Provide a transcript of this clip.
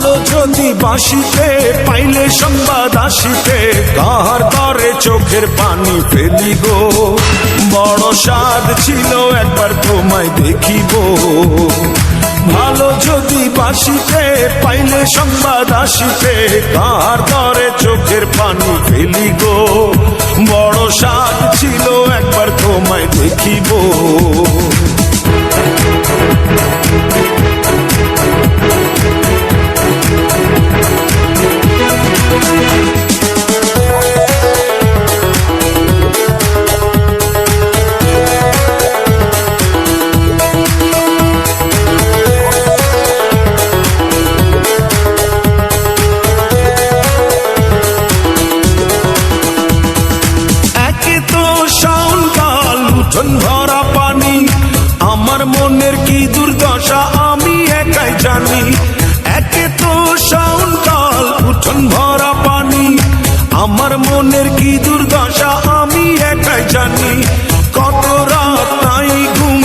ভালো যদি বাসিতে পাইলে সংবাদ আসিতে কাহার তরে চোখের পানি ফেলি গো। বড় স্বাদ ছিল একবার তোমায় দেখিব। ভালো যদি বাসিতে পাইলে সংবাদ আসিতে কাহার তরে চোখের পানি ফেলি গো। বড় স্বাদ ছিল একবার তোমায় দেখিব। উঠোন ভরা পানি, আমার মনের কি দুর্দশা আমি একাই জানি। একে তো শাওন কাল, উঠোন ভরা পানি, আমার মনের কি দুর্দশা আমি একাই জানি। কত রাত নাই ঘুম